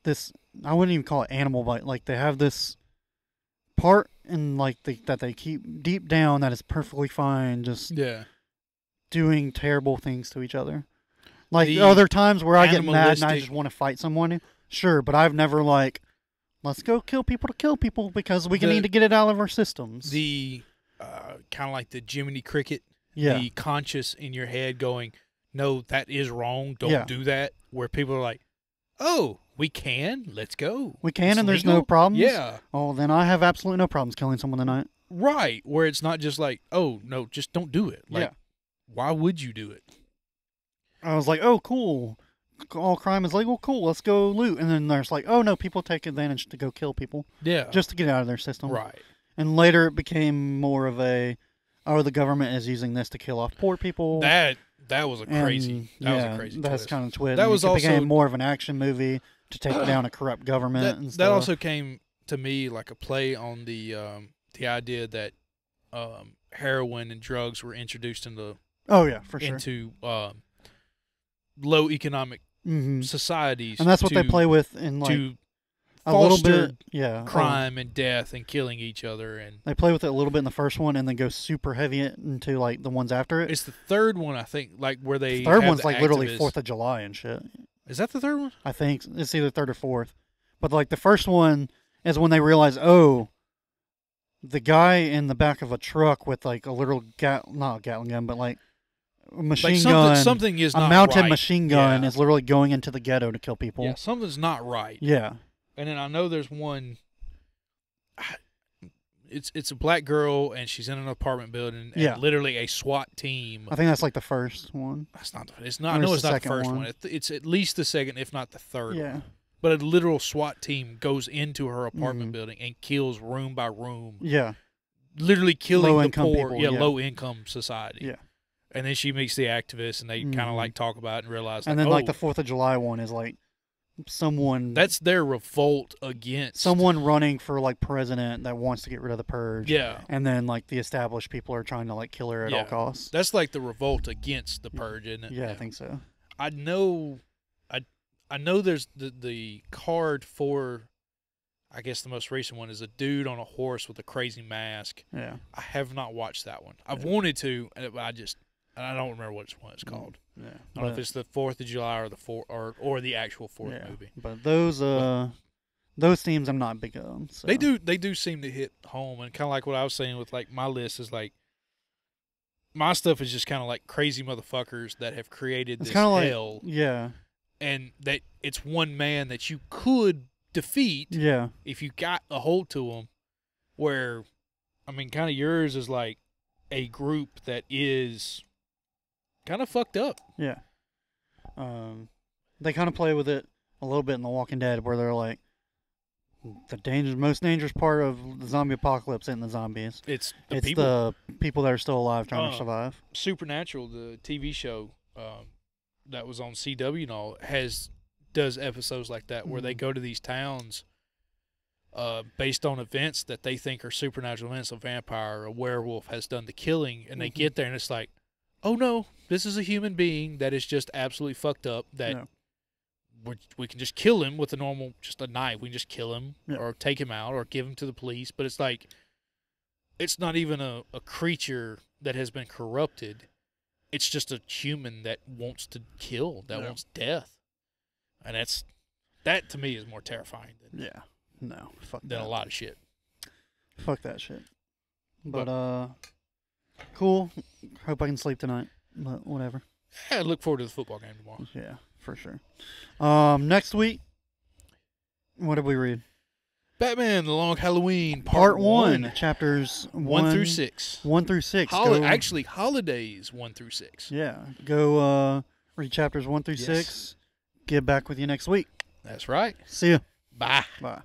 this, I wouldn't even call it animal bite, like, they have this part in, like, that they keep deep down that is perfectly fine, just Yeah. doing terrible things to each other. Like, The other times where I get mad and I animalistic- just want to fight someone, sure, but I've never, like, let's go kill people to kill people because we can The- need to get it out of our systems. The kind of like the Jiminy Cricket, yeah. the conscious in your head going, no, that is wrong. Don't Yeah. do that. Where people are like, oh, we can. Let's go. We can, It's and there's no legal? problems. Yeah. Oh, then I have absolutely no problems killing someone tonight. Right. Where it's not just like, oh, no, just don't do it. Like, Yeah. why would you do it? I was like, oh, cool. All crime is legal. Cool. Let's go loot. And then there's like, oh no, people take advantage to go kill people Yeah. just to get out of their system. right. And later it became more of a, oh, the government is using this to kill off poor people. That was a And, crazy. That was yeah, a crazy. That's twist. kind of twist. That And was it became also- more of an action movie to take down a corrupt government and that stuff. also came to me like a play on the idea that heroin and drugs were introduced into Oh yeah, for sure. into low economic Hmm. societies, And that's what they to- play with in like to a little foster bit. Yeah, crime and death and killing each other. And They play with it a little bit in the first one, and then go super heavy into like the ones after it. it's the third one, I think, like where they The third have one's the like literally activists. 4th of July and shit. Is that the third one? I think it's either third or fourth. But like the first one is when they realize, oh, the guy in the back of a truck with like a little not a Gatling gun, but like a machine Like gun, something is a not mounted right. machine gun Yeah. is literally going into the ghetto to kill people. Yeah, something's not right. Yeah. And then I know there's one. It's a black girl and she's in an apartment building. And Yeah. literally a SWAT team. I think that's like the first one. That's not. It's not. I Or know it's it's the not the second first one. one. It's at least the second, if not the third. Yeah. One. But a literal SWAT team goes into her apartment Mhm. building and kills room by room, Yeah. literally killing the Low-income poor, people, yeah. low income society. Yeah. And then she meets the activists, and they kind of Mhm. like talk about it and realize, And like, then like oh, the 4th of July one is like someone that's their revolt against someone running for like president that wants to get rid of the purge. Yeah, And then like the established people are trying to like kill her at all Yeah. costs. that's like the revolt against the purge, isn't it? Yeah, I think so. I know, I know. There's the card for, I guess the most recent one is a dude on a horse with a crazy mask. Yeah. I have not watched that one. I've Yeah. wanted to, but I don't remember which one it's called. Yeah. I don't know if it's the 4th of July or the or the actual fourth yeah. movie. But those themes I'm not big on. So. They do seem to hit home, and kind of like what I was saying with like my list is like my stuff is just kind of like crazy motherfuckers that have created It's this kind of like hell, yeah. and that it's one man that you could defeat Yeah. if you got a hold to him. Where, I mean, kind of yours is like a group that is kind of fucked up. Yeah. They kind of play with it a little bit in The Walking Dead, where they're like, the most dangerous part of the zombie apocalypse isn't the zombies. It's the It's people. the people that are still alive trying to Oh. survive. Supernatural, the TV show that was on CW and all, does episodes like that where they Mhm. go to these towns based on events that they think are supernatural events. A vampire, a werewolf has done the killing, and they Mhm. get there and it's like, oh no, this is a human being that is just absolutely fucked up. That Yeah. we can just kill him with just a knife. We can just kill him Yeah. or take him out or give him to the police. But it's like, it's not even a creature that has been corrupted. It's just a human that wants to kill, that Yeah. wants death. And that to me is more terrifying Yeah. No. Fuck than that. a lot of shit. Fuck that shit. But cool. Hope I can sleep tonight. But whatever. I look forward to the football game tomorrow. Yeah, for sure. Next week, what did we read? Batman: The Long Halloween, Part 1, chapters 1 through 6. 1 through 6. Actually, holidays 1 through 6. Yeah. Go read chapters 1 through Yes. 6. Get back with you next week. That's right. See ya. Bye. Bye.